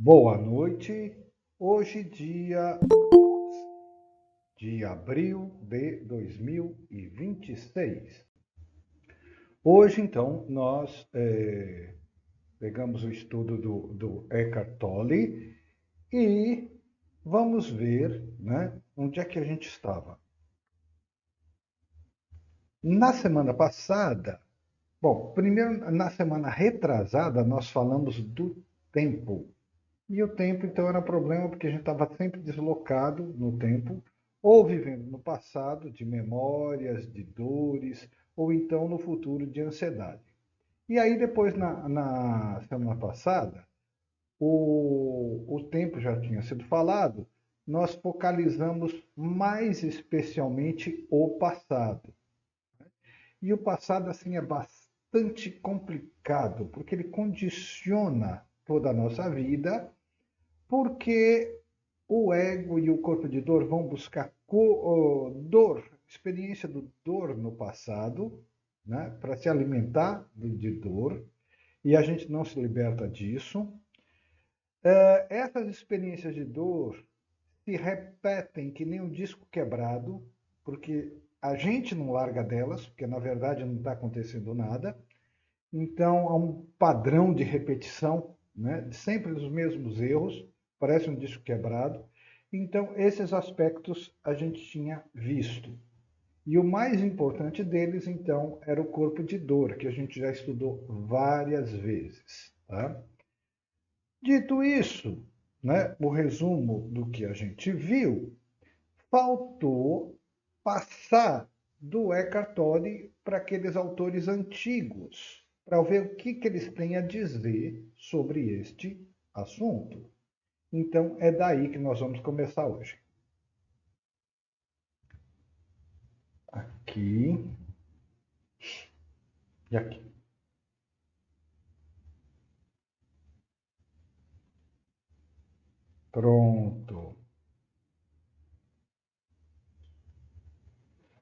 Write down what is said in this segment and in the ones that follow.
Boa noite. Hoje, dia 12 de abril de 2026. Hoje, então, nós pegamos o estudo do Eckhart Tolle e vamos ver, né, onde é que a gente estava. Na semana passada, bom, primeiro, na semana retrasada, nós falamos do tempo. E o tempo, então, era problema porque a gente estava sempre deslocado no tempo, ou vivendo no passado, de memórias, de dores, ou então no futuro, de ansiedade. E aí, depois, na semana passada, o tempo já tinha sido falado, nós focalizamos mais especialmente o passado. E o passado, assim, é bastante complicado, porque ele condiciona toda a nossa vida, porque o ego e o corpo de dor vão buscar dor, experiência do dor no passado, né, para se alimentar de dor, e a gente não se liberta disso. Essas experiências de dor se repetem que nem um disco quebrado, porque a gente não larga delas, porque na verdade não está acontecendo nada. Então, há um padrão de repetição, né? Sempre os mesmos erros, parece um disco quebrado. Então, esses aspectos a gente tinha visto. E o mais importante deles, então, era o corpo de dor, que a gente já estudou várias vezes. Tá? Dito isso, né, o resumo do que a gente viu, faltou passar do Eckhart Tolle para aqueles autores antigos, para ver o que eles têm a dizer sobre este assunto. Então, é daí que nós vamos começar hoje. Aqui e aqui. Pronto.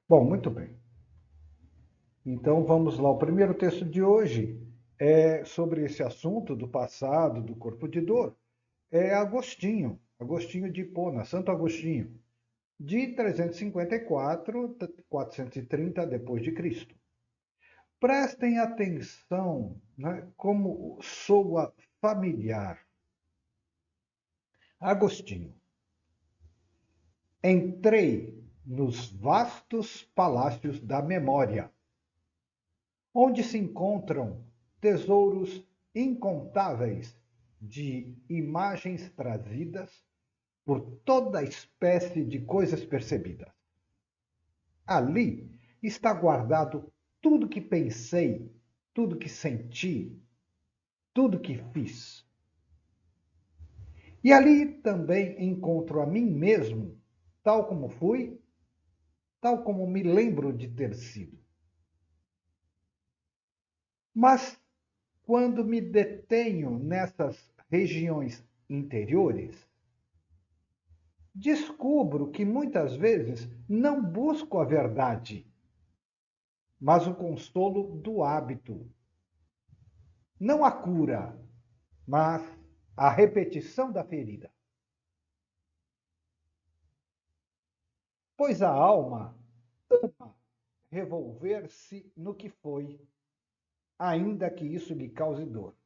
Bom, muito bem. Então, vamos lá. O primeiro texto de hoje é sobre esse assunto do passado, do corpo de dor. É Agostinho, Agostinho de Hipona, Santo Agostinho, de 354 a 430 depois de Cristo. Prestem atenção, né, como soa familiar. Agostinho. Entrei nos vastos palácios da memória, onde se encontram tesouros incontáveis de imagens trazidas por toda espécie de coisas percebidas. Ali está guardado tudo que pensei, tudo que senti, tudo que fiz. E ali também encontro a mim mesmo, tal como fui, tal como me lembro de ter sido. Mas quando me detenho nessas regiões interiores, descubro que muitas vezes não busco a verdade, mas o consolo do hábito. Não a cura, mas a repetição da ferida. Pois a alma ama revolver-se no que foi, ainda que isso lhe cause dor.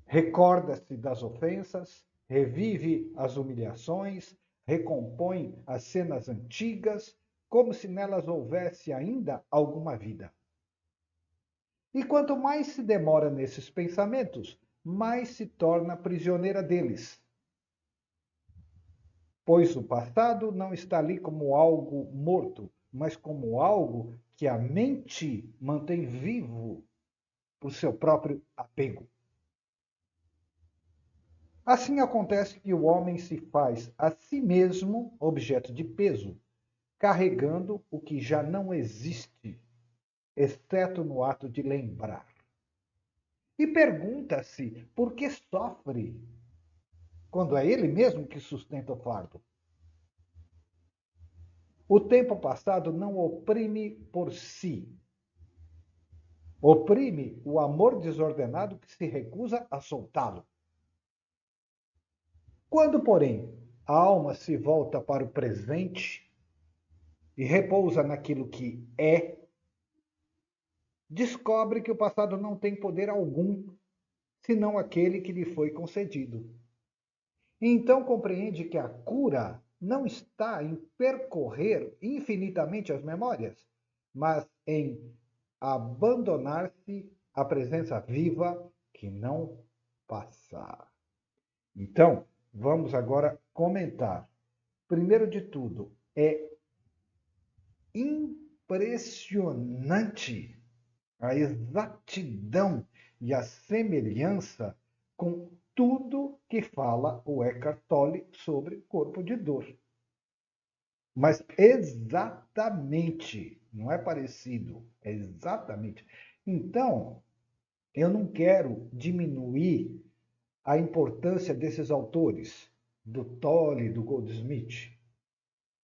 Recorda-se das ofensas, revive as humilhações, recompõe as cenas antigas, como se nelas houvesse ainda alguma vida. E quanto mais se demora nesses pensamentos, mais se torna prisioneira deles, pois o passado não está ali como algo morto, mas como algo que a mente mantém vivo por seu próprio apego. Assim acontece que o homem se faz a si mesmo objeto de peso, carregando o que já não existe, exceto no ato de lembrar. E pergunta-se por que sofre, quando é ele mesmo que sustenta o fardo. O tempo passado não oprime por si, oprime o amor desordenado que se recusa a soltá-lo. Quando, porém, a alma se volta para o presente e repousa naquilo que é, descobre que o passado não tem poder algum, senão aquele que lhe foi concedido. E então compreende que a cura não está em percorrer infinitamente as memórias, mas em abandonar-se à presença viva que não passa. Então, vamos agora comentar. Primeiro de tudo, é impressionante a exatidão e a semelhança com tudo que fala o Eckhart Tolle sobre corpo de dor. Mas exatamente, não é parecido, é exatamente. Então, eu não quero diminuir a importância desses autores, do Tolle, do Goldsmith.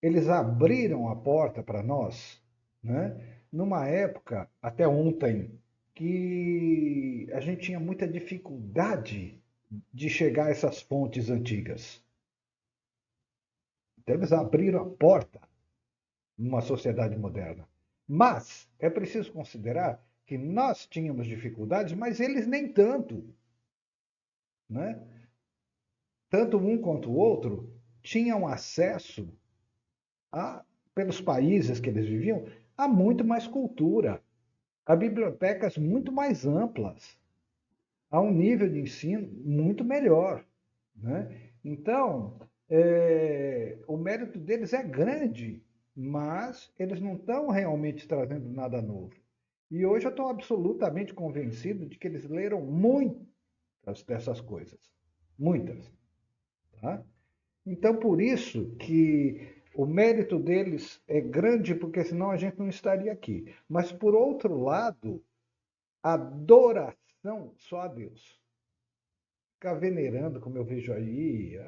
Eles abriram a porta para nós, né? Numa época, até ontem, que a gente tinha muita dificuldade de chegar a essas fontes antigas. Então, eles abriram a porta numa sociedade moderna. Mas é preciso considerar que nós tínhamos dificuldades, mas eles nem tanto, né? Tanto um quanto o outro tinham acesso a, pelos países que eles viviam, a muito mais cultura, a bibliotecas muito mais amplas, a um nível de ensino muito melhor, né? Então, o mérito deles é grande, mas eles não estão realmente trazendo nada novo. E hoje eu estou absolutamente convencido de que eles leram muitas dessas coisas. Muitas. Tá? Então, por isso que o mérito deles é grande, porque senão a gente não estaria aqui. Mas, por outro lado, adoração só a Deus. Ficar venerando, como eu vejo aí,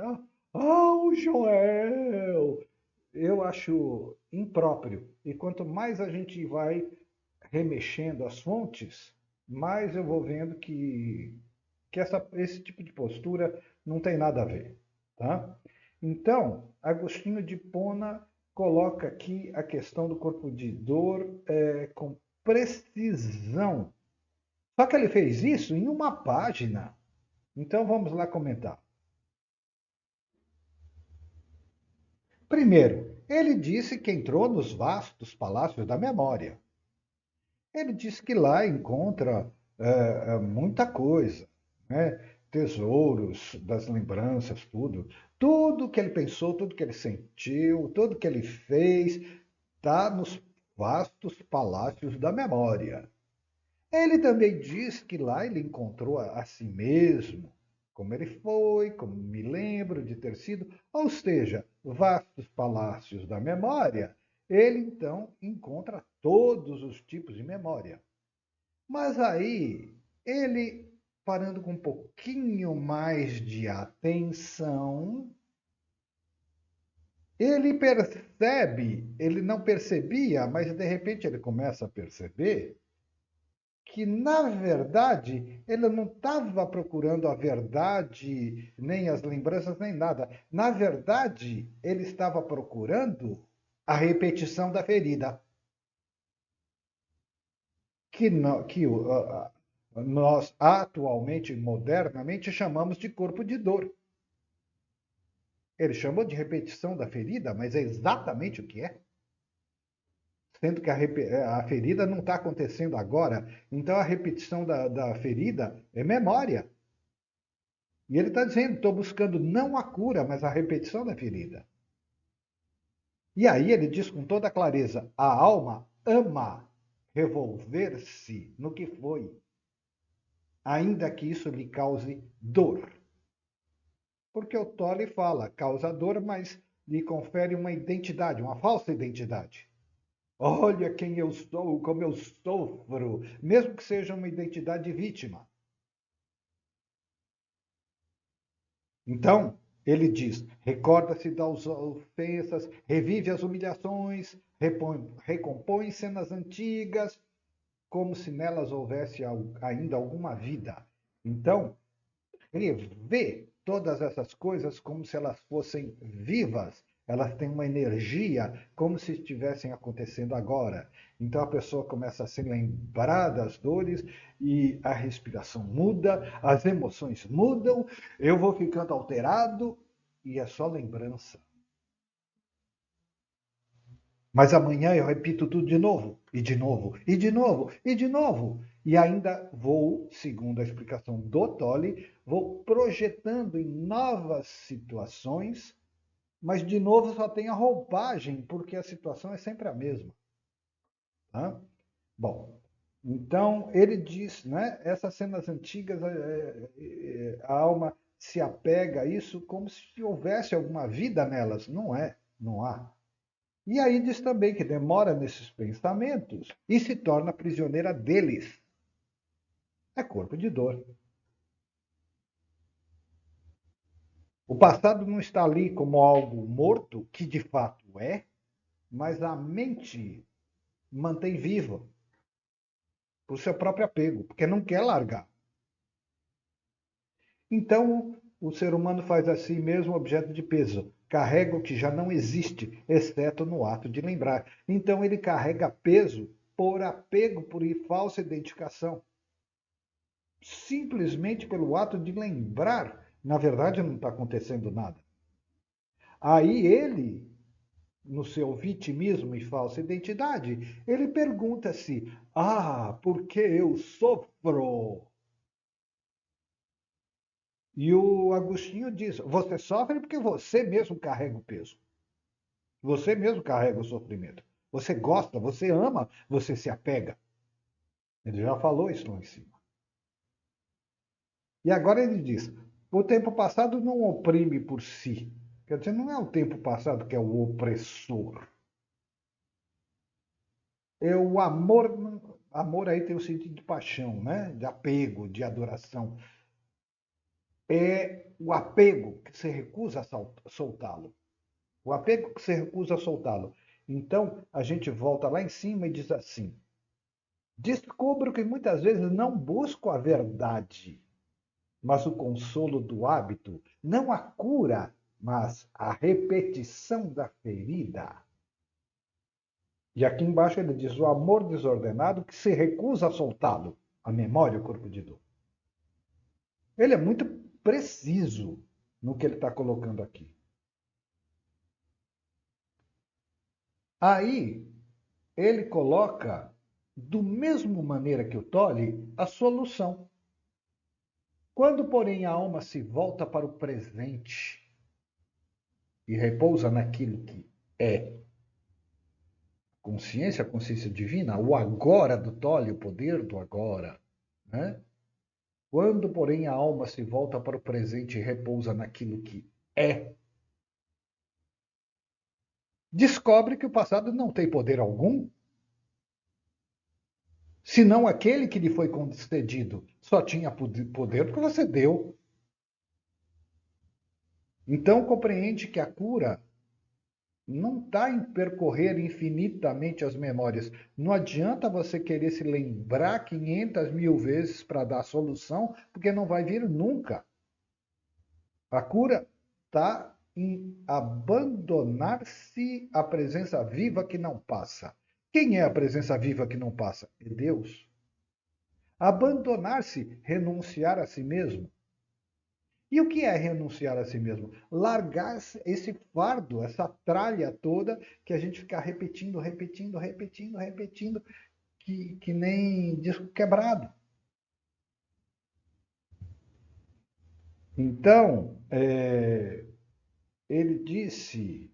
o Joel! Eu acho impróprio. E quanto mais a gente vai remexendo as fontes, mais eu vou vendo que esse tipo de postura não tem nada a ver. Tá? Então, Agostinho de Hipona coloca aqui a questão do corpo de dor com precisão. Só que ele fez isso em uma página. Então vamos lá comentar. Primeiro, ele disse que entrou nos vastos palácios da memória. Ele disse que lá encontra muita coisa, né? Tesouros das lembranças, tudo. Tudo que ele pensou, tudo que ele sentiu, tudo que ele fez, está nos vastos palácios da memória. Ele também diz que lá ele encontrou a si mesmo, como ele foi, como me lembro de ter sido, ou seja, vastos palácios da memória. Ele então encontra todos os tipos de memória. Mas aí, ele parando com um pouquinho mais de atenção, ele percebe, ele não percebia, mas de repente ele começa a perceber que, na verdade, ele não estava procurando a verdade, nem as lembranças, nem nada. Na verdade, ele estava procurando a repetição da ferida. Que nós atualmente, modernamente, chamamos de corpo de dor. Ele chamou de repetição da ferida, mas é exatamente o que é. Sendo que a ferida não está acontecendo agora. Então a repetição da ferida é memória. E ele está dizendo: estou buscando não a cura, mas a repetição da ferida. E aí ele diz com toda clareza: a alma ama revolver-se no que foi, ainda que isso lhe cause dor. Porque o Tolle fala, causa dor, mas lhe confere uma identidade, uma falsa identidade. Olha quem eu sou, como eu sofro, mesmo que seja uma identidade de vítima. Então, ele diz: recorda-se das ofensas, revive as humilhações, recompõe cenas antigas, como se nelas houvesse ainda alguma vida. Então, rever todas essas coisas como se elas fossem vivas. Elas têm uma energia como se estivessem acontecendo agora. Então a pessoa começa a se lembrar das dores e a respiração muda, as emoções mudam, eu vou ficando alterado e é só lembrança. Mas amanhã eu repito tudo de novo, e de novo, e de novo, e de novo. E ainda vou, segundo a explicação do Tolle, vou projetando em novas situações, mas de novo só tem a roupagem, porque a situação é sempre a mesma. Tá? Bom, então ele diz, né? Essas cenas antigas, a alma se apega a isso como se houvesse alguma vida nelas. Não é, não há. E aí diz também que demora nesses pensamentos e se torna prisioneira deles. É corpo de dor. O passado não está ali como algo morto, que de fato é, mas a mente mantém vivo por seu próprio apego, porque não quer largar. Então, o ser humano faz a si mesmo objeto de peso, carrega o que já não existe, exceto no ato de lembrar. Então, ele carrega peso por apego, por falsa identificação. Simplesmente pelo ato de lembrar, na verdade não está acontecendo nada. Aí ele, no seu vitimismo e falsa identidade, ele pergunta-se: por que eu sofro? E o Agostinho diz: você sofre porque você mesmo carrega o peso. Você mesmo carrega o sofrimento. Você gosta, você ama, você se apega. Ele já falou isso lá em cima. E agora ele diz: o tempo passado não oprime por si. Quer dizer, não é o tempo passado que é o opressor. É o amor. Amor aí tem o sentido de paixão, né? De apego, de adoração. É o apego que se recusa a soltá-lo. O apego que se recusa a soltá-lo. Então, a gente volta lá em cima e diz assim: descubro que muitas vezes não busco a verdade, mas o consolo do hábito, não a cura, mas a repetição da ferida. E aqui embaixo ele diz: o amor desordenado que se recusa a soltá-lo, a memória, o corpo de dor. Ele é muito preciso no que ele está colocando aqui. Aí ele coloca, do mesmo maneira que o Tolle, a solução. Quando, porém, a alma se volta para o presente e repousa naquilo que é consciência, a consciência divina, o agora do Tolle, o poder do agora, né? Quando, porém, a alma se volta para o presente e repousa naquilo que é, descobre que o passado não tem poder algum, senão aquele que lhe foi concedido. Só tinha poder porque você deu. Então compreende que a cura não está em percorrer infinitamente as memórias. Não adianta você querer se lembrar 500 mil vezes para dar a solução, porque não vai vir nunca. A cura está em abandonar-se à presença viva que não passa. Quem é a presença viva que não passa? É Deus. Abandonar-se, renunciar a si mesmo. E o que é renunciar a si mesmo? Largar esse fardo, essa tralha toda que a gente fica repetindo, repetindo, repetindo, repetindo, que nem disco quebrado. Então, ele disse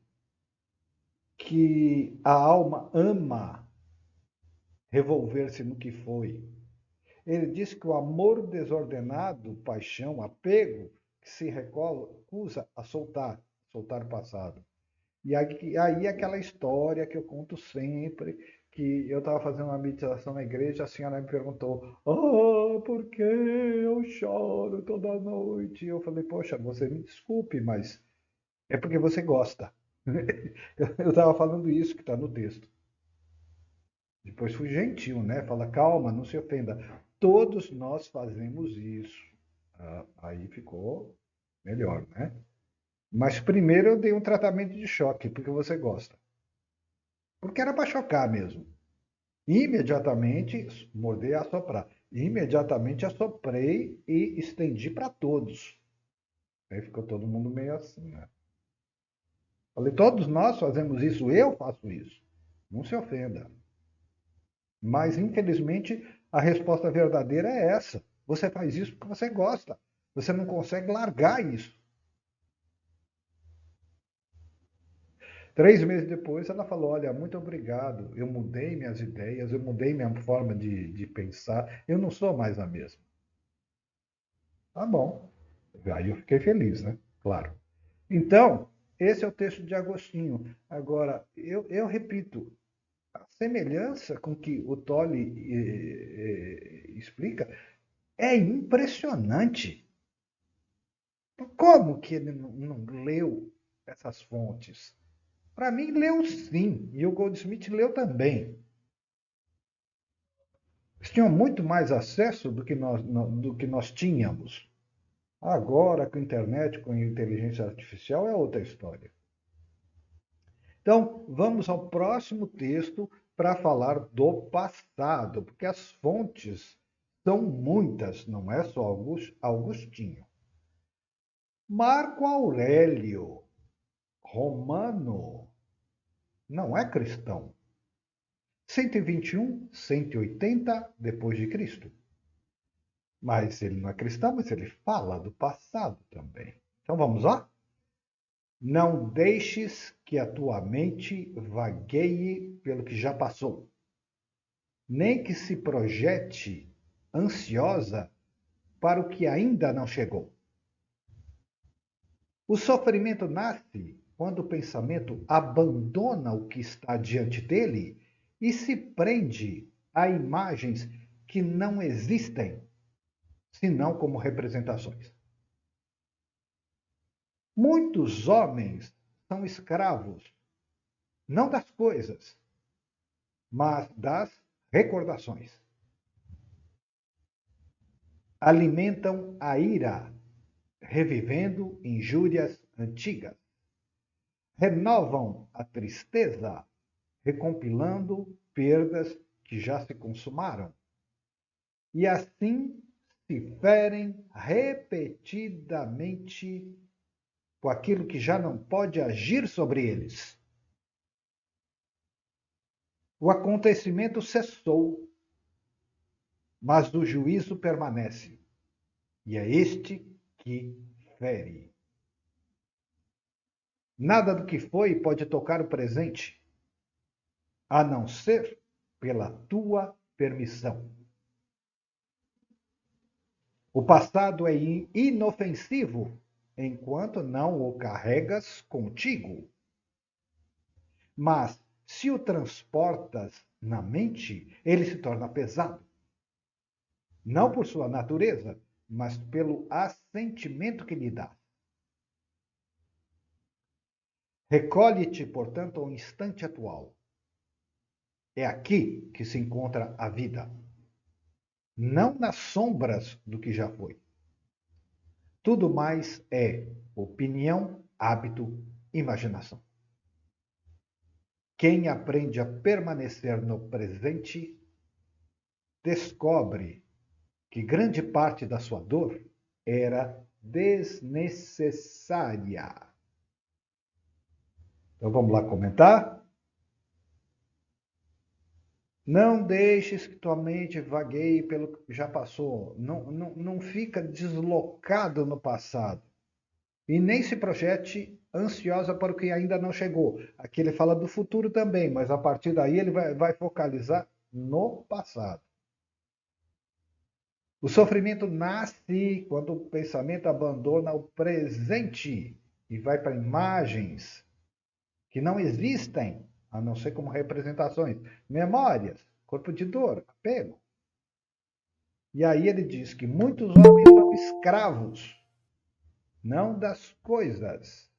que a alma ama revolver-se no que foi. Ele disse que o amor desordenado, paixão, apego, que se recusa a soltar, soltar o passado. E aí aquela história que eu conto sempre, que eu estava fazendo uma meditação na igreja, a senhora me perguntou, por que eu choro toda noite? E eu falei, poxa, você me desculpe, mas é porque você gosta. Eu estava falando isso que está no texto. Depois fui gentil, né? Fala, calma, não se ofenda. Todos nós fazemos isso. Aí ficou melhor, né? Mas primeiro eu dei um tratamento de choque, porque você gosta. Porque era para chocar mesmo. Imediatamente, mordei a assoprar. Imediatamente assoprei e estendi para todos. Aí ficou todo mundo meio assim, né? Falei, todos nós fazemos isso, eu faço isso. Não se ofenda. Mas, infelizmente, a resposta verdadeira é essa. Você faz isso porque você gosta. Você não consegue largar isso. 3 meses depois, ela falou: Olha, muito obrigado. Eu mudei minhas ideias, eu mudei minha forma de pensar. Eu não sou mais a mesma. Tá bom. Aí eu fiquei feliz, né? Claro. Então, esse é o texto de Agostinho. Agora, eu repito, a semelhança com que o Tolle explica é impressionante. Como que ele não leu essas fontes? Para mim, leu sim, e o Goldsmith leu também. Eles tinham muito mais acesso do que nós tínhamos. Agora, com a internet, com a inteligência artificial, é outra história. Então, vamos ao próximo texto para falar do passado, porque as fontes são muitas, não é só Agostinho. Marco Aurélio, romano, não é cristão. 121, 180 depois de Cristo. Mas ele não é cristão, mas ele fala do passado também. Então vamos lá? Não deixes que a tua mente vagueie pelo que já passou, nem que se projete ansiosa para o que ainda não chegou. O sofrimento nasce quando o pensamento abandona o que está diante dele e se prende a imagens que não existem, senão como representações. Muitos homens são escravos, não das coisas, mas das recordações. Alimentam a ira, revivendo injúrias antigas. Renovam a tristeza, recompilando perdas que já se consumaram. E assim se ferem repetidamente com aquilo que já não pode agir sobre eles. O acontecimento cessou, mas o juízo permanece, e é este que fere. Nada do que foi pode tocar o presente, a não ser pela tua permissão. O passado é inofensivo enquanto não o carregas contigo. Mas se o transportas na mente, ele se torna pesado. Não por sua natureza, mas pelo assentimento que lhe dá. Recolhe-te, portanto, ao instante atual. É aqui que se encontra a vida, não nas sombras do que já foi. Tudo mais é opinião, hábito, imaginação. Quem aprende a permanecer no presente descobre que grande parte da sua dor era desnecessária. Então vamos lá comentar? Não deixes que tua mente vagueie pelo que já passou. Não fica deslocado no passado. E nem se projete ansiosa para o que ainda não chegou. Aqui ele fala do futuro também, mas a partir daí ele vai focalizar no passado. O sofrimento nasce quando o pensamento abandona o presente e vai para imagens que não existem, a não ser como representações, memórias, corpo de dor, apego. E aí ele diz que muitos homens são escravos, não das coisas.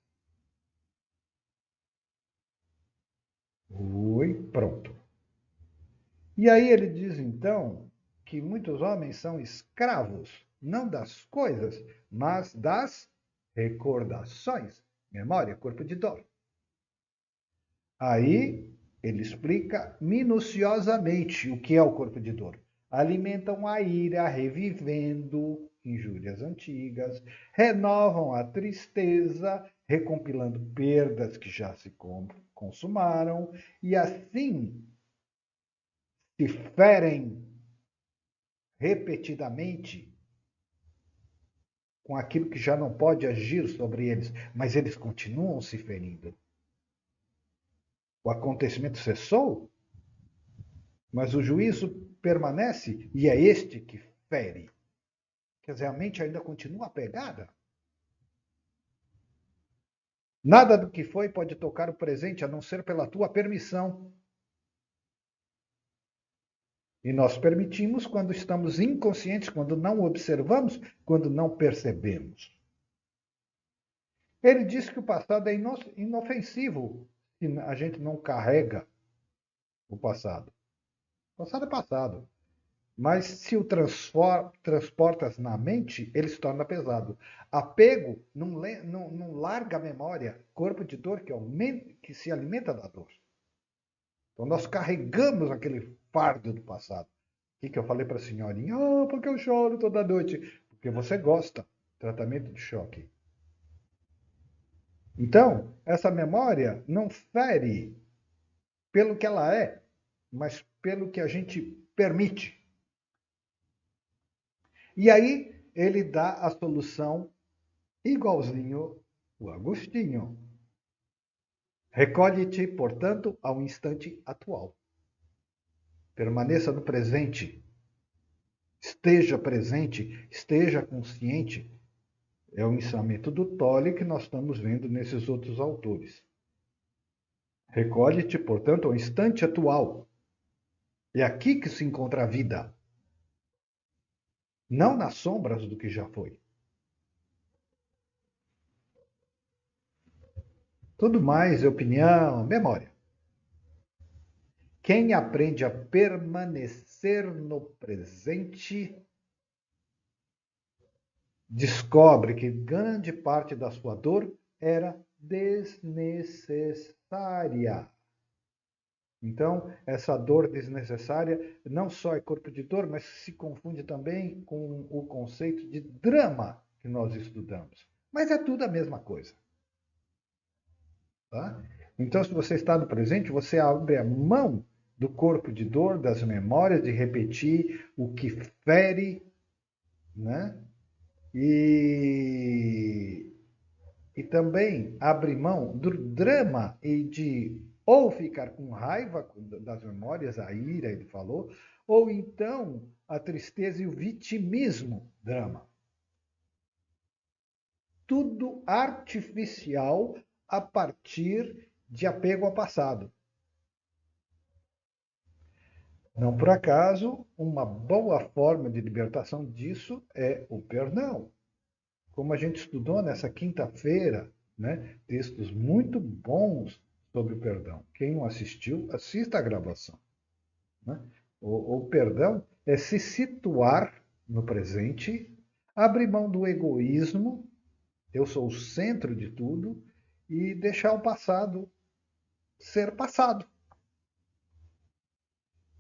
Oi, pronto. E aí ele diz então que muitos homens são escravos, não das coisas, mas das recordações, memória, corpo de dor. Aí ele explica minuciosamente o que é o corpo de dor. Alimentam a ira, revivendo injúrias antigas, renovam a tristeza, recompilando perdas que já se consumaram, e assim se ferem repetidamente com aquilo que já não pode agir sobre eles, mas eles continuam se ferindo. O acontecimento cessou, mas o juízo permanece e é este que fere. Quer dizer, a mente ainda continua apegada. Nada do que foi pode tocar o presente a não ser pela tua permissão. E nós permitimos quando estamos inconscientes, quando não observamos, quando não percebemos. Ele diz que o passado é inofensivo se a gente não carrega o passado. O passado é passado. Mas se o transportas na mente, ele se torna pesado. Apego não larga a memória, corpo de dor que se alimenta da dor. Então nós carregamos aquele fardo do passado. O que eu falei para a senhorinha? Porque eu choro toda noite. Porque você gosta. Tratamento de choque. Então, essa memória não fere pelo que ela é, mas pelo que a gente permite. E aí ele dá a solução igualzinho o Agostinho. Recolhe-te, portanto, ao instante atual. Permaneça no presente. Esteja presente, esteja consciente. É o ensinamento do Tolle que nós estamos vendo nesses outros autores. Recolhe-te, portanto, ao instante atual. É aqui que se encontra a vida. Não nas sombras do que já foi. Tudo mais é opinião, memória. Quem aprende a permanecer no presente descobre que grande parte da sua dor era desnecessária. Então, essa dor desnecessária não só é corpo de dor, mas se confunde também com o conceito de drama que nós estudamos. Mas é tudo a mesma coisa. Tá? Então, se você está no presente, você abre a mão do corpo de dor, das memórias, de repetir o que fere, né? E também abre mão do drama e de ou ficar com raiva das memórias, a ira, ele falou, ou então a tristeza e o vitimismo, drama. Tudo artificial a partir de apego ao passado. Não por acaso, uma boa forma de libertação disso é o perdão. Como a gente estudou nessa quinta-feira, né, textos muito bons sobre o perdão. Quem não assistiu, assista a gravação. Né? O perdão é se situar no presente, abrir mão do egoísmo, eu sou o centro de tudo, e deixar o passado ser passado.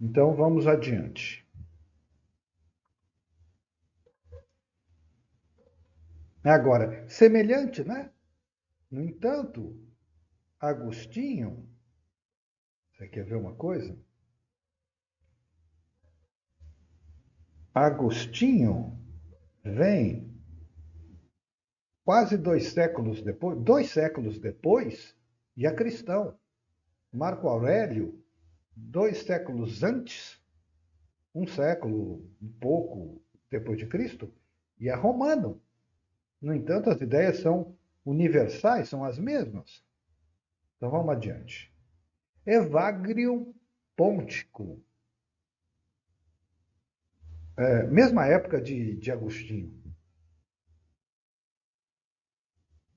Então vamos adiante. Agora, semelhante, né? No entanto, Agostinho, você quer ver uma coisa? Agostinho vem quase 2 séculos depois, e é cristão. Marco Aurélio, 2 séculos antes, 1 século, um pouco depois de Cristo, e é romano. No entanto, as ideias são universais, são as mesmas. Então vamos adiante. Evagrio Pontico, mesma época de Agostinho.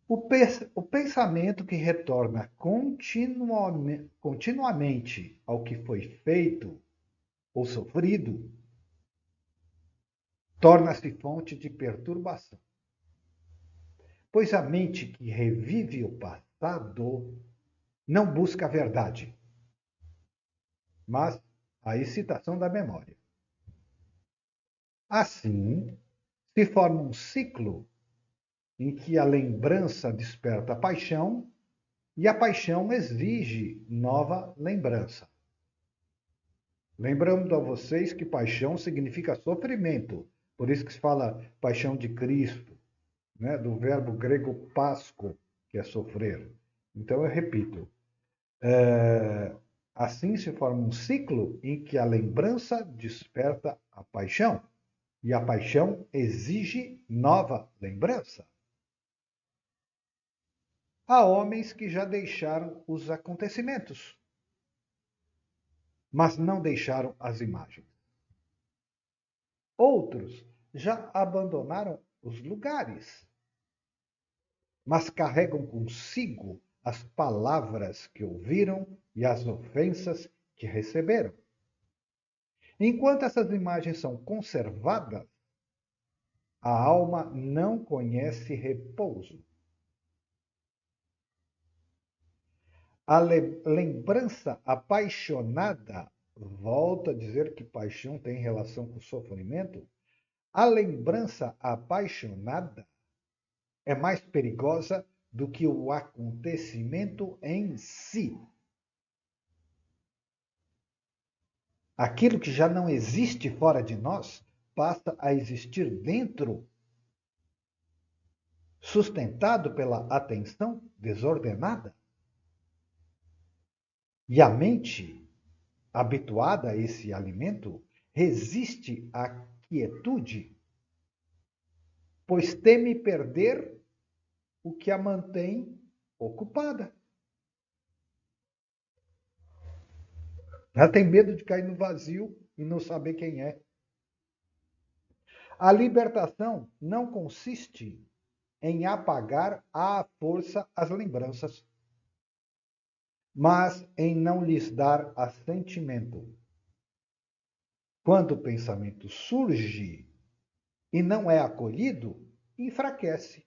O pensamento que retorna continuamente ao que foi feito ou sofrido torna-se fonte de perturbação. Pois a mente que revive o passado não busca a verdade, mas a excitação da memória. Assim, se forma um ciclo em que a lembrança desperta a paixão e a paixão exige nova lembrança. Lembrando a vocês que paixão significa sofrimento, por isso que se fala paixão de Cristo, né? Do verbo grego pasco, que é sofrer. Então eu repito, assim se forma um ciclo em que a lembrança desperta a paixão e a paixão exige nova lembrança. Há homens que já deixaram os acontecimentos, mas não deixaram as imagens. Outros já abandonaram os lugares, mas carregam consigo as palavras que ouviram e as ofensas que receberam. Enquanto essas imagens são conservadas, a alma não conhece repouso. A lembrança apaixonada, volto a dizer que paixão tem relação com sofrimento, a lembrança apaixonada é mais perigosa do que o acontecimento em si. Aquilo que já não existe fora de nós passa a existir dentro, sustentado pela atenção desordenada. E a mente, habituada a esse alimento, resiste à quietude, pois teme perder o que a mantém ocupada. Ela tem medo de cair no vazio e não saber quem é. A libertação não consiste em apagar à força as lembranças, mas em não lhes dar assentimento. Quando o pensamento surge e não é acolhido, enfraquece.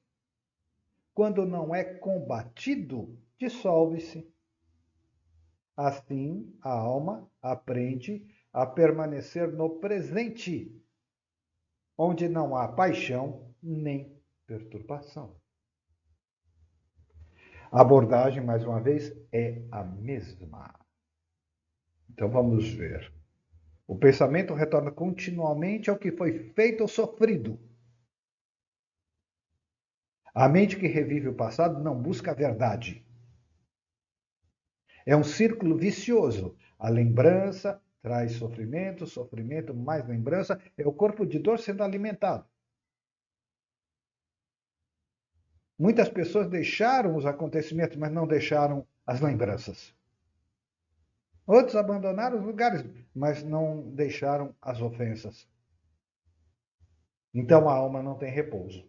Quando não é combatido, dissolve-se. Assim, a alma aprende a permanecer no presente, onde não há paixão nem perturbação. A abordagem, mais uma vez, é a mesma. Então vamos ver. O pensamento retorna continuamente ao que foi feito ou sofrido. A mente que revive o passado não busca a verdade. É um círculo vicioso. A lembrança traz sofrimento, sofrimento mais lembrança, é o corpo de dor sendo alimentado. Muitas pessoas deixaram os acontecimentos, mas não deixaram as lembranças. Outros abandonaram os lugares, mas não deixaram as ofensas. Então a alma não tem repouso.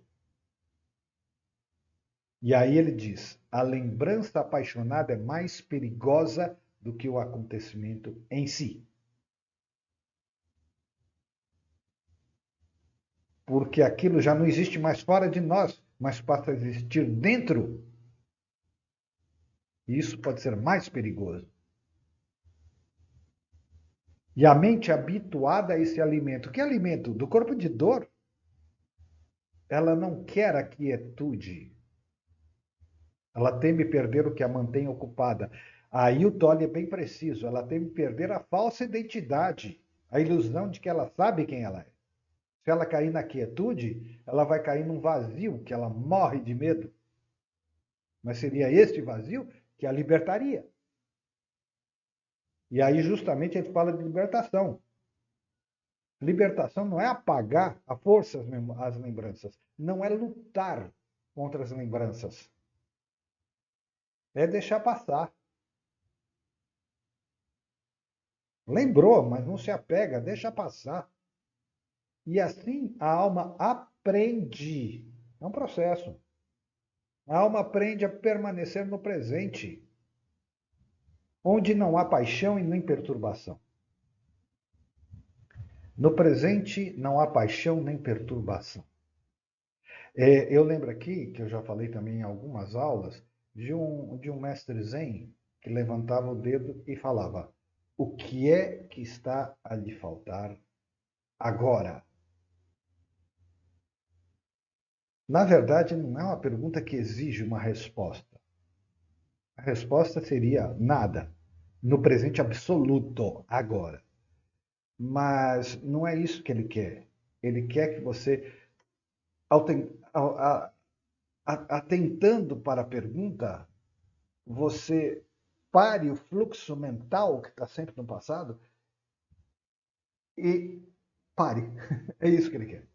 E aí ele diz: a lembrança apaixonada é mais perigosa do que o acontecimento em si. Porque aquilo já não existe mais fora de nós, mas passa a existir dentro. E isso pode ser mais perigoso. E a mente habituada a esse alimento, que alimento? Do corpo de dor, ela não quer a quietude. Ela teme perder o que a mantém ocupada. Aí o Tolle é bem preciso. Ela teme perder a falsa identidade, a ilusão de que ela sabe quem ela é. Se ela cair na quietude, ela vai cair num vazio que ela morre de medo. Mas seria este vazio que a libertaria. E aí justamente ele fala de libertação. Libertação não é apagar à força as lembranças. Não é lutar contra as lembranças. É deixar passar. Lembrou, mas não se apega, deixa passar. E assim a alma aprende. É um processo. A alma aprende a permanecer no presente, onde não há paixão e nem perturbação. No presente não há paixão nem perturbação. Eu lembro aqui, que eu já falei também em algumas aulas, de um mestre Zen que levantava o dedo e falava: o que é que está a lhe faltar agora? Na verdade, não é uma pergunta que exige uma resposta. A resposta seria nada, no presente absoluto, agora. Mas não é isso que ele quer. Ele quer que você, atentando para a pergunta, você pare o fluxo mental que está sempre no passado e pare. É isso que ele quer.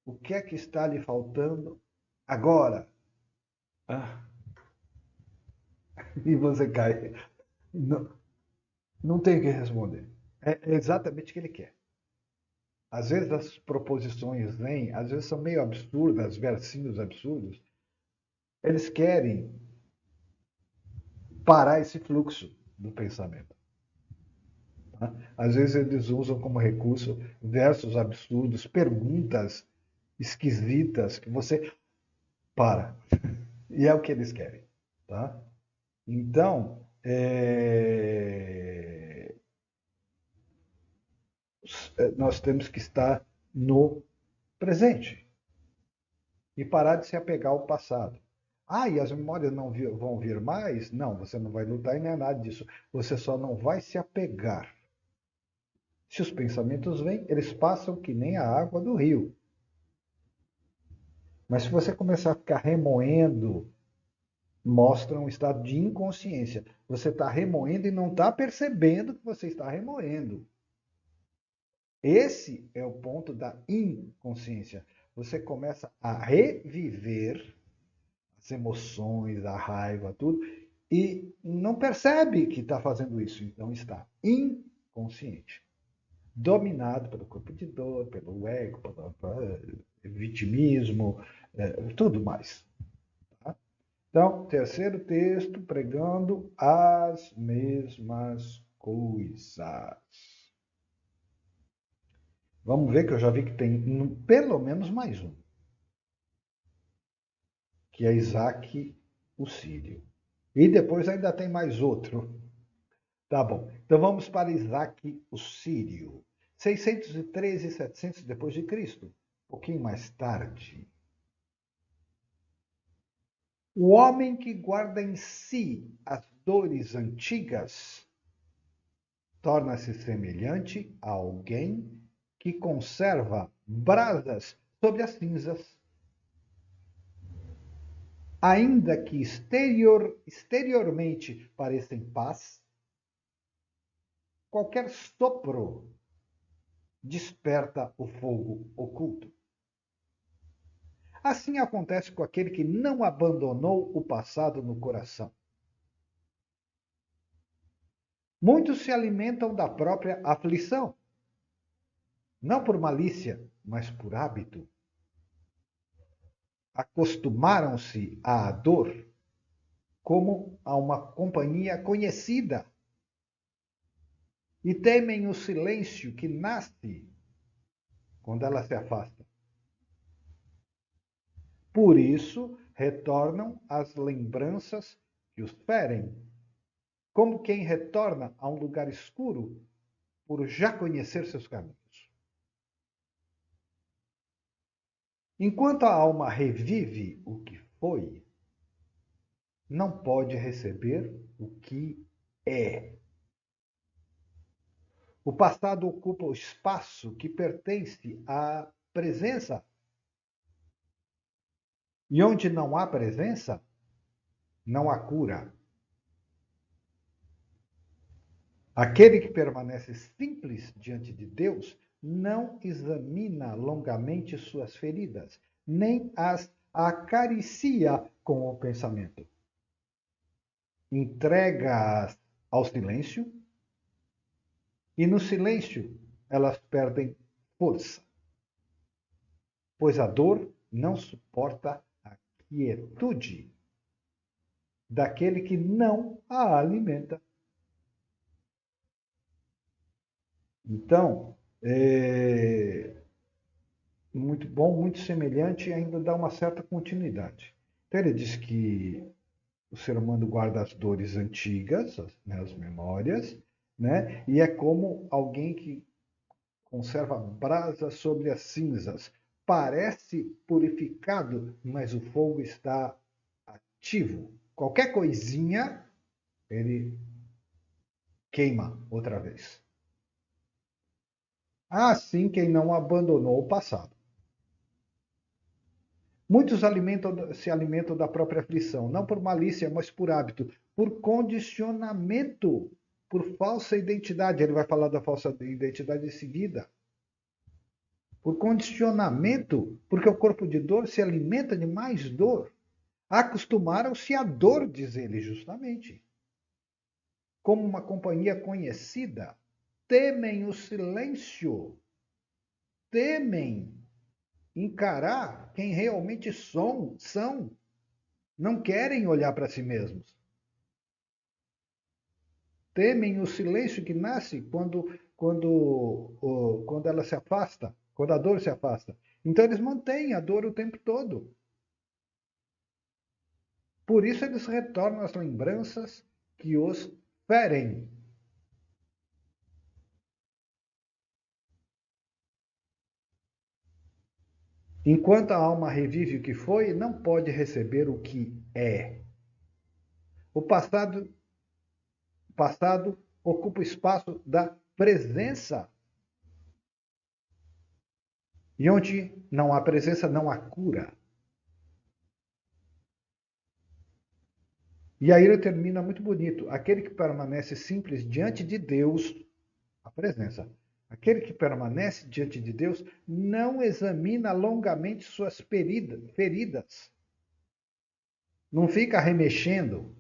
O que é que está lhe faltando agora? Ah, e você cai. Não, não tem o que responder. É exatamente o que ele quer. Às vezes as proposições vêm, às vezes são meio absurdas, versinhos absurdos. Eles querem parar esse fluxo do pensamento. Tá? Às vezes eles usam como recurso versos absurdos, perguntas esquisitas que você para. E é o que eles querem. Tá? Então, nós temos que estar no presente e parar de se apegar ao passado. Ah, e as memórias não vão vir mais? Não, você não vai lutar e nem é nada disso. Você só não vai se apegar. Se os pensamentos vêm, eles passam que nem a água do rio. Mas se você começar a ficar remoendo, mostra um estado de inconsciência. Você está remoendo e não está percebendo que você está remoendo. Esse é o ponto da inconsciência. Você começa a reviver as emoções, a raiva, tudo, e não percebe que está fazendo isso. Então está inconsciente. Dominado pelo corpo de dor, pelo ego, pelo vitimismo, tudo mais. Tá? Então, terceiro texto, pregando as mesmas coisas. Vamos ver que eu já vi que tem pelo menos mais um, que é Isaac, o Sírio. E depois ainda tem mais outro. Tá bom. Então vamos para Isaac, o Sírio. 613 e 700 depois de Cristo. Um pouquinho mais tarde. O homem que guarda em si as dores antigas torna-se semelhante a alguém que conserva brasas sobre as cinzas. Ainda que exteriormente pareça em paz, qualquer sopro desperta o fogo oculto. Assim acontece com aquele que não abandonou o passado no coração. Muitos se alimentam da própria aflição, não por malícia, mas por hábito. Acostumaram-se à dor como a uma companhia conhecida e temem o silêncio que nasce quando ela se afasta. Por isso, retornam às lembranças que os ferem, como quem retorna a um lugar escuro por já conhecer seus caminhos. Enquanto a alma revive o que foi, não pode receber o que é. O passado ocupa o espaço que pertence à presença. E onde não há presença, não há cura. Aquele que permanece simples diante de Deus não examina longamente suas feridas, nem as acaricia com o pensamento. Entrega-as ao silêncio e no silêncio elas perdem força, pois a dor não suporta a quietude daquele que não a alimenta. Então, muito bom, muito semelhante e ainda dá uma certa continuidade. Então ele diz que o ser humano guarda as dores antigas, né, as memórias, né, e é como alguém que conserva brasa sobre as cinzas. Parece purificado, mas o fogo está ativo. Qualquer coisinha, ele queima outra vez. Assim, quem não abandonou o passado. Muitos se alimentam da própria aflição, não por malícia, mas por hábito, por condicionamento, por falsa identidade. Ele vai falar da falsa identidade em seguida. Por condicionamento, porque o corpo de dor se alimenta de mais dor. Acostumaram-se à dor, diz ele, justamente. Como uma companhia conhecida, temem o silêncio, temem encarar quem realmente são, não querem olhar para si mesmos. Temem o silêncio que nasce quando ela se afasta, quando a dor se afasta. Então eles mantêm a dor o tempo todo. Por isso eles retornam às lembranças que os ferem. Enquanto a alma revive o que foi, não pode receber o que é. O passado ocupa o espaço da presença. E onde não há presença, não há cura. E aí ele termina muito bonito. Aquele que permanece simples diante de Deus, a presença. Aquele que permanece diante de Deus não examina longamente suas feridas. Não fica remexendo,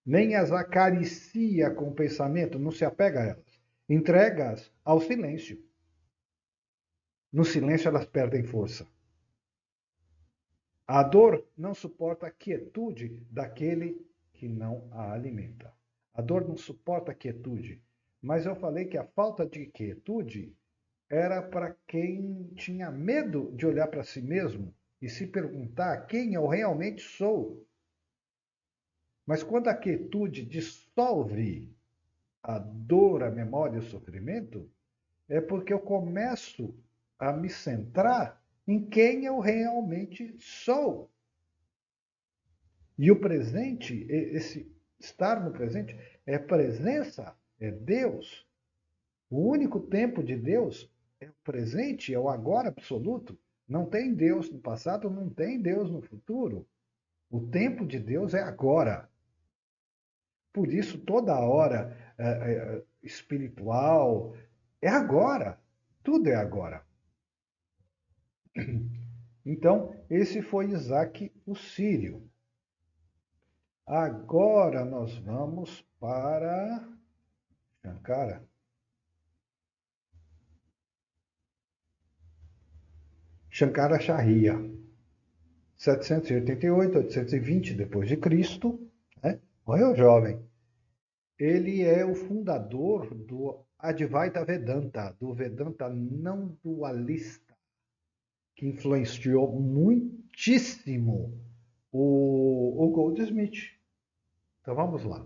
nem as acaricia com o pensamento, não se apega a elas. Entrega-as ao silêncio. No silêncio elas perdem força. A dor não suporta a quietude daquele que não a alimenta. A dor não suporta a quietude. Mas eu falei que a falta de quietude era para quem tinha medo de olhar para si mesmo e se perguntar quem eu realmente sou. Mas quando a quietude dissolve a dor, a memória e o sofrimento, é porque eu começo a me centrar em quem eu realmente sou. E o presente, esse estar no presente, é presença, é Deus. O único tempo de Deus é o presente, é o agora absoluto. Não tem Deus no passado, não tem Deus no futuro. O tempo de Deus é agora. Por isso, toda hora espiritual é agora. Tudo é agora. Então, esse foi Isaac o Sírio. Agora nós vamos para Shankara. Shankaracharya, 788, 820 depois de Cristo, né? Morreu jovem. Ele é o fundador do Advaita Vedanta, do Vedanta não dualista, que influenciou muitíssimo o Goldsmith. Então vamos lá.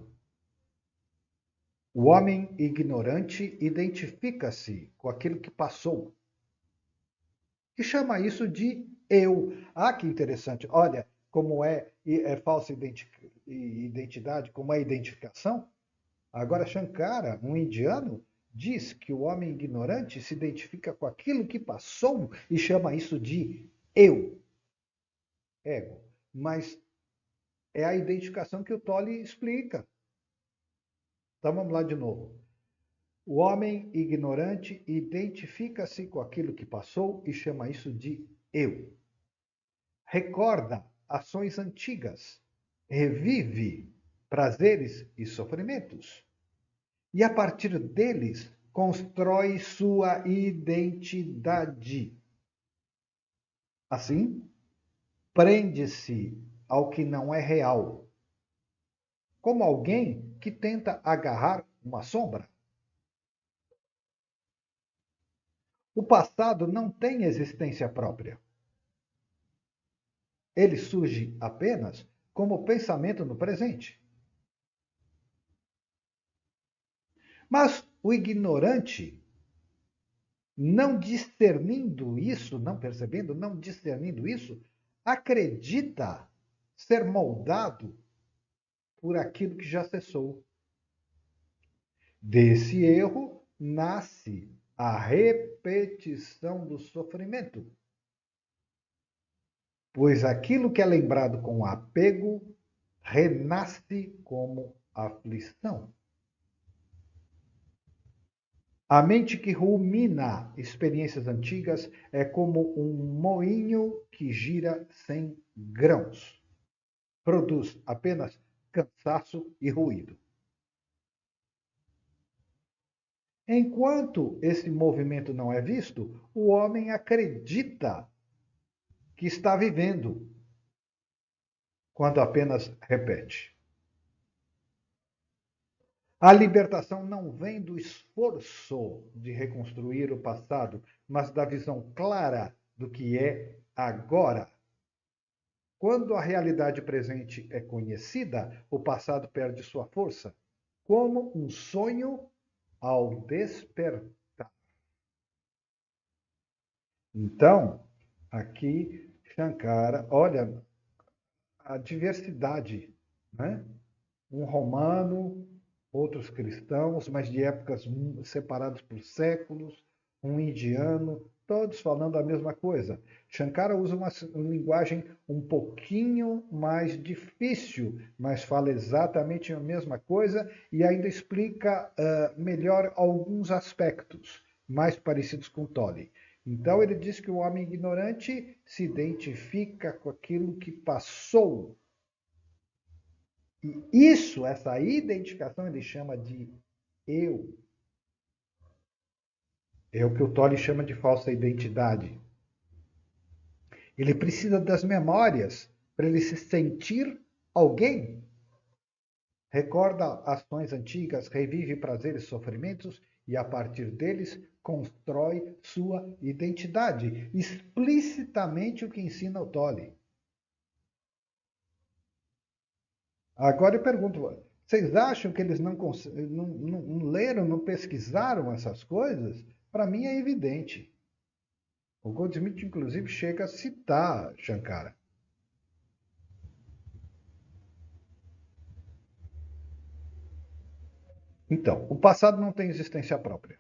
O homem ignorante identifica-se com aquilo que passou e chama isso de eu. Ah, que interessante. Olha como é falsa identidade, como é identificação. Agora, Shankara, um indiano, diz que o homem ignorante se identifica com aquilo que passou e chama isso de eu, ego. Mas é a identificação que o Tolle explica. Então vamos lá de novo. O homem ignorante identifica-se com aquilo que passou e chama isso de eu. Recorda ações antigas, revive prazeres e sofrimentos, e a partir deles constrói sua identidade. Assim, prende-se ao que não é real, como alguém que tenta agarrar uma sombra. O passado não tem existência própria. Ele surge apenas como pensamento no presente. Mas o ignorante, não discernindo isso, não percebendo, não discernindo isso, acredita ser moldado por aquilo que já cessou. Desse erro nasce a repetição do sofrimento. Pois aquilo que é lembrado com apego renasce como aflição. A mente que rumina experiências antigas é como um moinho que gira sem grãos. Produz apenas cansaço e ruído. Enquanto esse movimento não é visto, o homem acredita que está vivendo, quando apenas repete. A libertação não vem do esforço de reconstruir o passado, mas da visão clara do que é agora. Quando a realidade presente é conhecida, o passado perde sua força, como um sonho ao despertar. Então, aqui Shankara, olha a diversidade, né? Um romano, outros cristãos, mas de épocas separadas por séculos, um indiano, todos falando a mesma coisa. Shankara usa uma linguagem um pouquinho mais difícil, mas fala exatamente a mesma coisa e ainda explica melhor alguns aspectos mais parecidos com Tolle. Então ele diz que o homem ignorante se identifica com aquilo que passou. E isso, essa identificação, ele chama de eu. É o que o Tolle chama de falsa identidade. Ele precisa das memórias para ele se sentir alguém. Recorda ações antigas, revive prazeres e sofrimentos e, a partir deles, constrói sua identidade. Explicitamente o que ensina o Tolle. Agora eu pergunto, vocês acham que eles não leram, não pesquisaram essas coisas? Para mim é evidente. O Goldsmith, inclusive, chega a citar Shankara. Então, o passado não tem existência própria.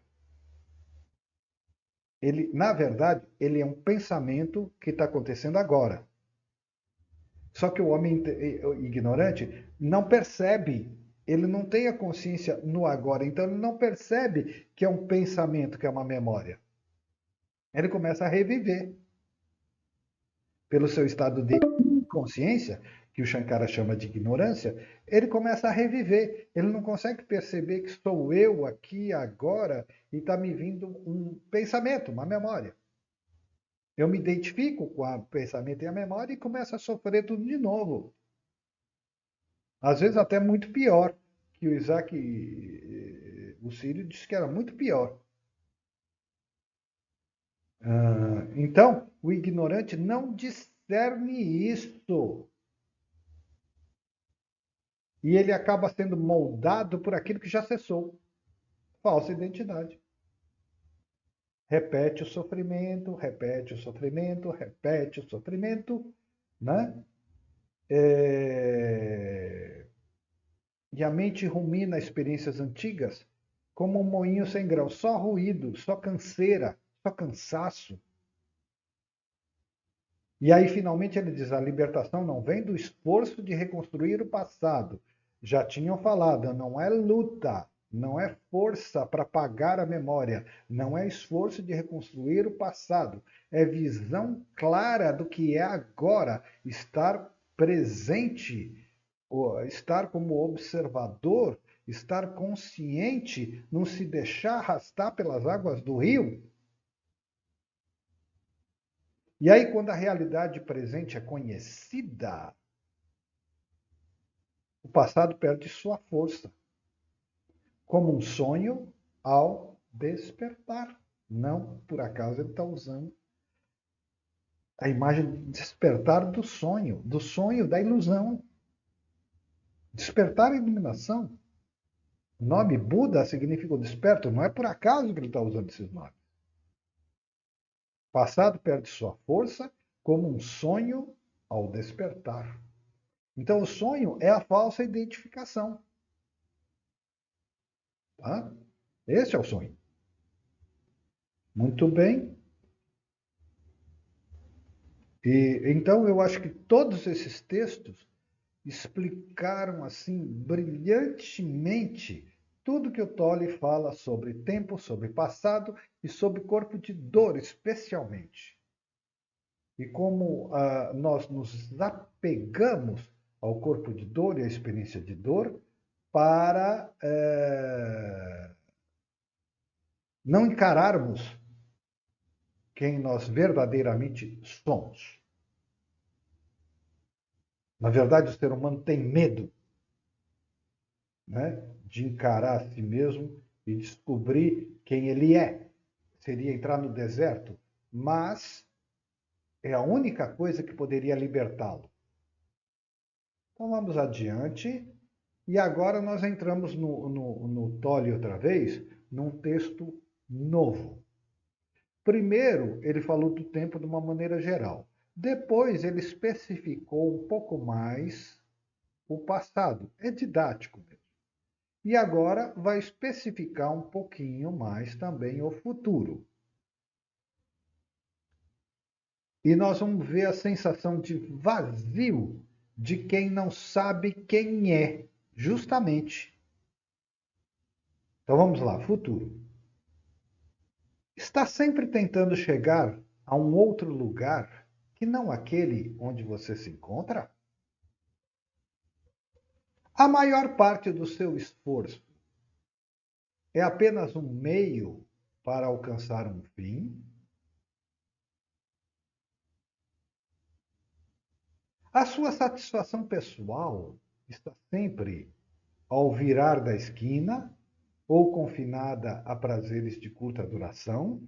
Ele, na verdade, ele é um pensamento que está acontecendo agora. Só que o homem ignorante não percebe, ele não tem a consciência no agora, então ele não percebe que é um pensamento, que é uma memória. Ele começa a reviver. Pelo seu estado de consciência, que o Shankara chama de ignorância, ele começa a reviver. Ele não consegue perceber que sou eu aqui agora e está me vindo um pensamento, uma memória. Eu me identifico com o pensamento e a memória e começo a sofrer tudo de novo. Às vezes até muito pior, que o Isaac, o Sírio, disse que era muito pior. Então, o ignorante não discerne isso. E ele acaba sendo moldado por aquilo que já cessou. Falsa identidade. Repete o sofrimento, repete o sofrimento, repete o sofrimento, né? E a mente rumina experiências antigas como um moinho sem grão, só ruído, só canseira, só cansaço. E aí, finalmente, ele diz: a libertação não vem do esforço de reconstruir o passado. Já tinham falado, não é luta, não é força para apagar a memória, não é esforço de reconstruir o passado, é visão clara do que é agora, estar presente, estar como observador, estar consciente, não se deixar arrastar pelas águas do rio. E aí, quando a realidade presente é conhecida, o passado perde sua força, como um sonho ao despertar. Não por acaso ele está usando a imagem de despertar do sonho, da ilusão. Despertar a iluminação. O nome Buda significa o desperto, não é por acaso que ele está usando esses nomes. O passado perde sua força como um sonho ao despertar. Então, o sonho é a falsa identificação. Tá? Esse é o sonho. Muito bem. E então eu acho que todos esses textos explicaram assim brilhantemente tudo que o Tolle fala sobre tempo, sobre passado e sobre corpo de dor, especialmente. E como nós nos apegamos ao corpo de dor e à experiência de dor para não encararmos quem nós verdadeiramente somos. Na verdade, o ser humano tem medo, né, de encarar a si mesmo e descobrir quem ele é. Seria entrar no deserto, mas é a única coisa que poderia libertá-lo. Então vamos adiante. E agora nós entramos no Tolle outra vez, num texto novo. Primeiro, ele falou do tempo de uma maneira geral. Depois, ele especificou um pouco mais o passado. É didático mesmo. E agora vai especificar um pouquinho mais também o futuro. E nós vamos ver a sensação de vazio de quem não sabe quem é, justamente. Então vamos lá, futuro. Está sempre tentando chegar a um outro lugar que não aquele onde você se encontra? A maior parte do seu esforço é apenas um meio para alcançar um fim? A sua satisfação pessoal está sempre ao virar da esquina ou confinada a prazeres de curta duração,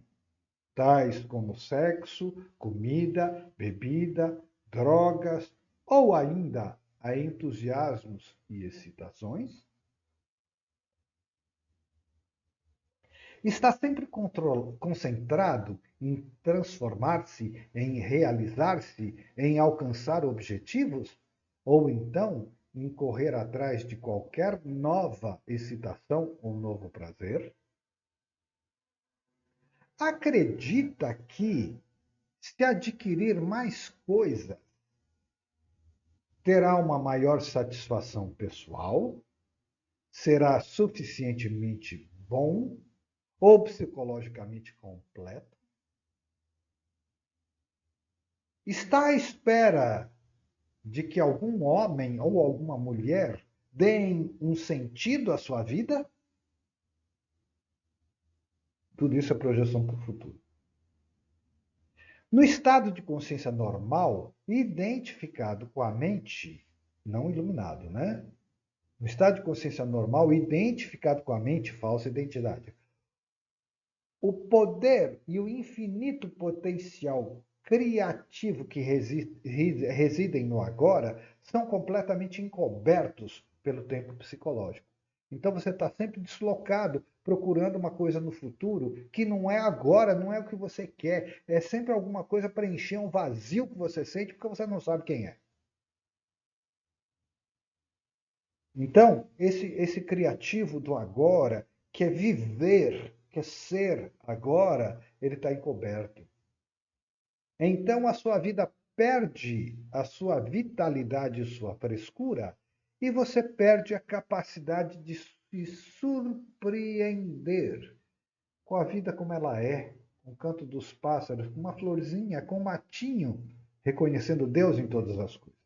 tais como sexo, comida, bebida, drogas ou ainda a entusiasmos e excitações? Está sempre concentrado em transformar-se, em realizar-se, em alcançar objetivos? Ou então em correr atrás de qualquer nova excitação ou novo prazer? Acredita que, se adquirir mais coisas, terá uma maior satisfação pessoal? Será suficientemente bom ou psicologicamente completo? Está à espera de que algum homem ou alguma mulher deem um sentido à sua vida? Tudo isso é projeção para o futuro. No estado de consciência normal, identificado com a mente, não iluminado, né? No estado de consciência normal, identificado com a mente, falsa identidade. O poder e o infinito potencial criativo que residem no agora são completamente encobertos pelo tempo psicológico. Então você está sempre deslocado, procurando uma coisa no futuro que não é agora, não é o que você quer. É sempre alguma coisa para encher um vazio que você sente porque você não sabe quem é. Então, esse criativo do agora, que é viver, que é ser agora, ele está encoberto. Então a sua vida perde a sua vitalidade e sua frescura, e você perde a capacidade de se surpreender com a vida como ela é, com o canto dos pássaros, com uma florzinha, com um matinho, reconhecendo Deus em todas as coisas.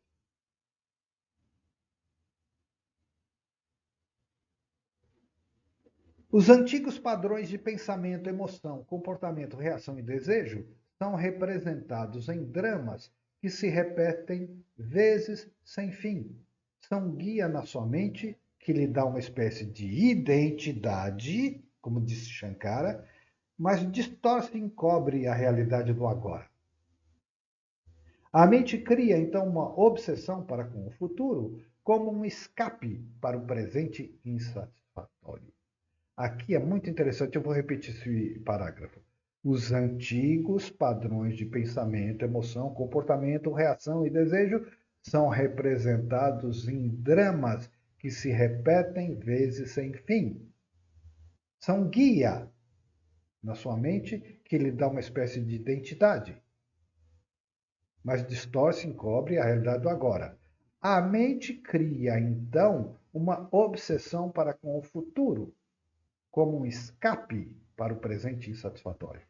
Os antigos padrões de pensamento, emoção, comportamento, reação e desejo são representados em dramas que se repetem vezes sem fim. São guia na sua mente que lhe dá uma espécie de identidade, como disse Shankara, mas distorce e encobre a realidade do agora. A mente cria, então, uma obsessão para com o futuro como um escape para o presente insatisfatório. Aqui é muito interessante, eu vou repetir esse parágrafo. Os antigos padrões de pensamento, emoção, comportamento, reação e desejo são representados em dramas que se repetem vezes sem fim. São guia na sua mente que lhe dá uma espécie de identidade, mas distorce e encobre a realidade do agora. A mente cria, então, uma obsessão para com o futuro, como um escape para o presente insatisfatório.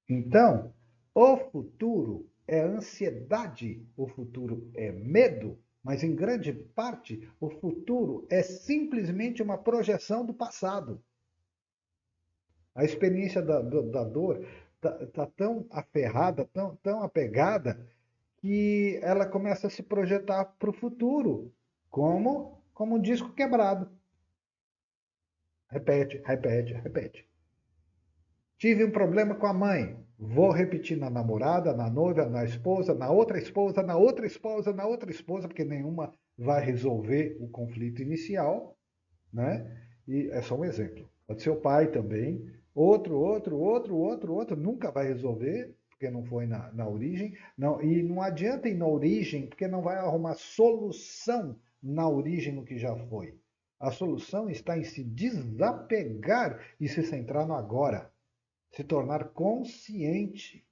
Então, o futuro é ansiedade, o futuro é medo, mas em grande parte o futuro é simplesmente uma projeção do passado. A experiência da dor está tão aferrada, tão apegada, que ela começa a se projetar para o futuro, como um disco quebrado. Repete, repete, repete. Tive um problema com a mãe. Vou repetir na namorada, na noiva, na esposa, na outra esposa, na outra esposa, na outra esposa, porque nenhuma vai resolver o conflito inicial, né? E é só um exemplo. Pode ser o pai também. Outro, nunca vai resolver, porque não foi na origem. Não, e não adianta ir na origem, porque não vai arrumar solução na origem no que já foi. A solução está em se desapegar e se centrar no agora, se tornar consciente,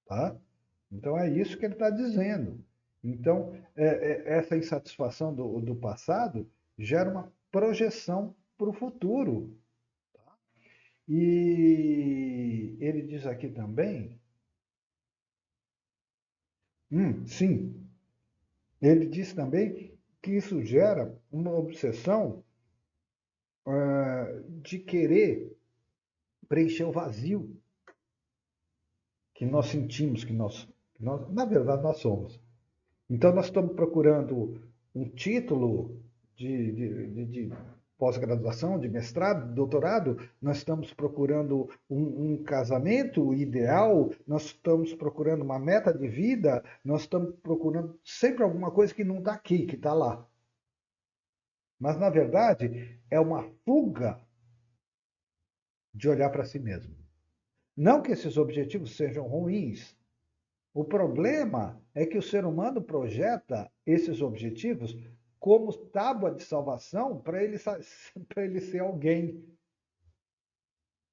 tá? Então é isso que ele está dizendo. Então, essa insatisfação do passado gera uma projeção para o futuro. E ele diz aqui também, sim, ele diz também que isso gera uma obsessão de querer preencher o vazio que nós sentimos, na verdade, nós somos. Então, nós estamos procurando um título de pós-graduação, de mestrado, doutorado, nós estamos procurando um casamento ideal, nós estamos procurando uma meta de vida, nós estamos procurando sempre alguma coisa que não está aqui, que está lá. Mas, na verdade, é uma fuga de olhar para si mesmo. Não que esses objetivos sejam ruins. O problema é que o ser humano projeta esses objetivos como tábua de salvação para ele, para ele ser alguém.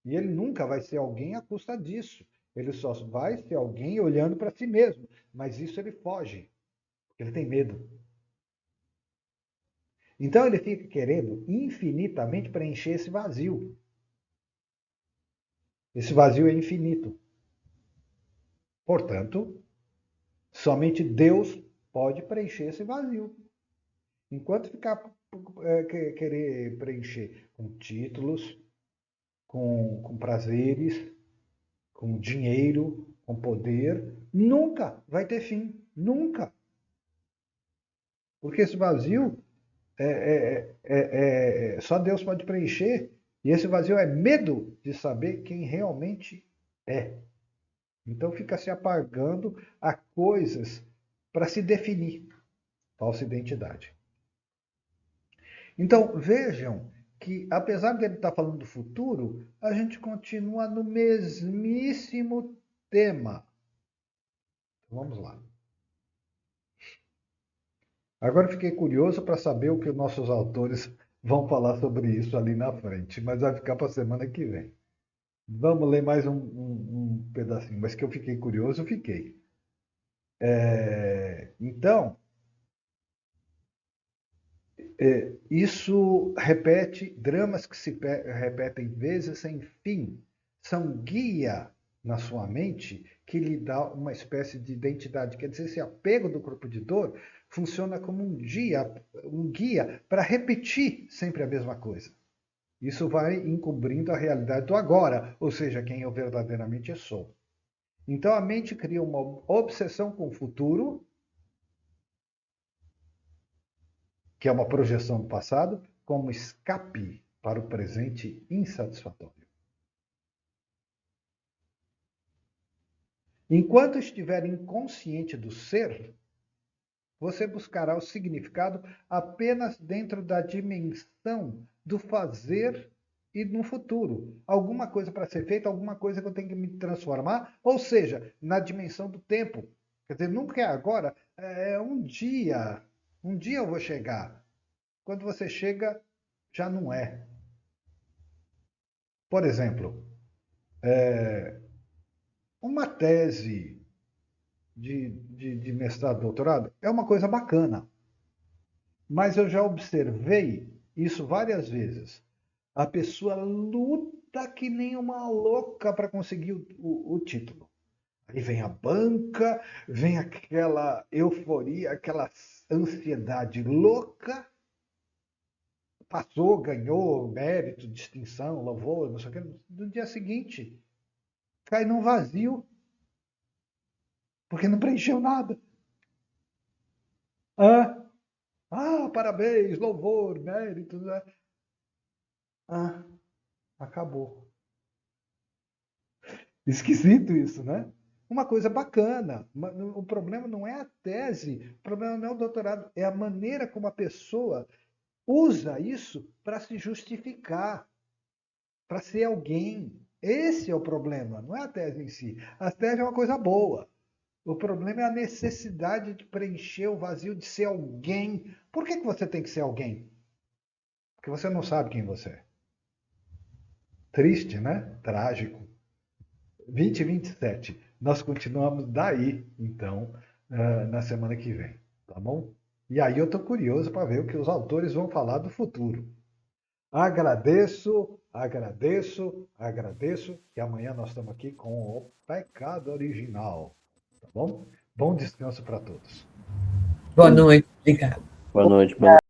E ele nunca vai ser alguém à custa disso. Ele só vai ser alguém olhando para si mesmo. Mas isso ele foge, porque ele tem medo. Então ele fica querendo infinitamente preencher esse vazio. Esse vazio é infinito. Portanto, somente Deus pode preencher esse vazio. Enquanto ficar querer preencher com títulos, com prazeres, com dinheiro, com poder, nunca vai ter fim. Nunca. Porque esse vazio só Deus pode preencher. E esse vazio é medo de saber quem realmente é. Então fica se apagando a coisas para se definir. Falsa identidade. Então vejam que, apesar de ele estar falando do futuro, a gente continua no mesmíssimo tema. Então, vamos lá. Agora fiquei curioso para saber o que os nossos autores vão falar sobre isso ali na frente, mas vai ficar para a semana que vem. Vamos ler mais um pedacinho, mas que eu fiquei curioso, eu fiquei. Então, isso repete dramas que se repetem vezes sem fim. São guia na sua mente que lhe dá uma espécie de identidade. Quer dizer, esse apego do corpo de dor funciona como um guia para repetir sempre a mesma coisa. Isso vai encobrindo a realidade do agora, ou seja, quem eu verdadeiramente sou. Então a mente cria uma obsessão com o futuro, que é uma projeção do passado, como escape para o presente insatisfatório. Enquanto estiver inconsciente do ser, você buscará o significado apenas dentro da dimensão do fazer e no futuro. Alguma coisa para ser feita, alguma coisa que eu tenho que me transformar, ou seja, na dimensão do tempo. Quer dizer, nunca é agora, é um dia. Um dia eu vou chegar. Quando você chega, já não é. Por exemplo, uma tese de mestrado, doutorado, é uma coisa bacana. Mas eu já observei isso várias vezes. A pessoa luta que nem uma louca para conseguir o título. Aí vem a banca, vem aquela euforia, aquela ansiedade louca. Passou, ganhou mérito, distinção, louvor, não sei o quê. No dia seguinte, cai num vazio, porque não preencheu nada. Parabéns, louvor, mérito. Né? Acabou. Esquisito isso, né? Uma coisa bacana. O problema não é a tese, o problema não é o doutorado, é a maneira como a pessoa usa isso para se justificar, para ser alguém. Esse é o problema, não é a tese em si. A tese é uma coisa boa. O problema é a necessidade de preencher o vazio de ser alguém. Por que você tem que ser alguém? Porque você não sabe quem você é. Triste, né? Trágico. 2027. Nós continuamos daí, então, na semana que vem, tá bom? E aí eu estou curioso para ver o que os autores vão falar do futuro. Agradeço, agradeço, agradeço, e amanhã nós estamos aqui com o pecado original, tá bom? Bom descanso para todos. Boa noite, obrigado. Boa noite, boa noite.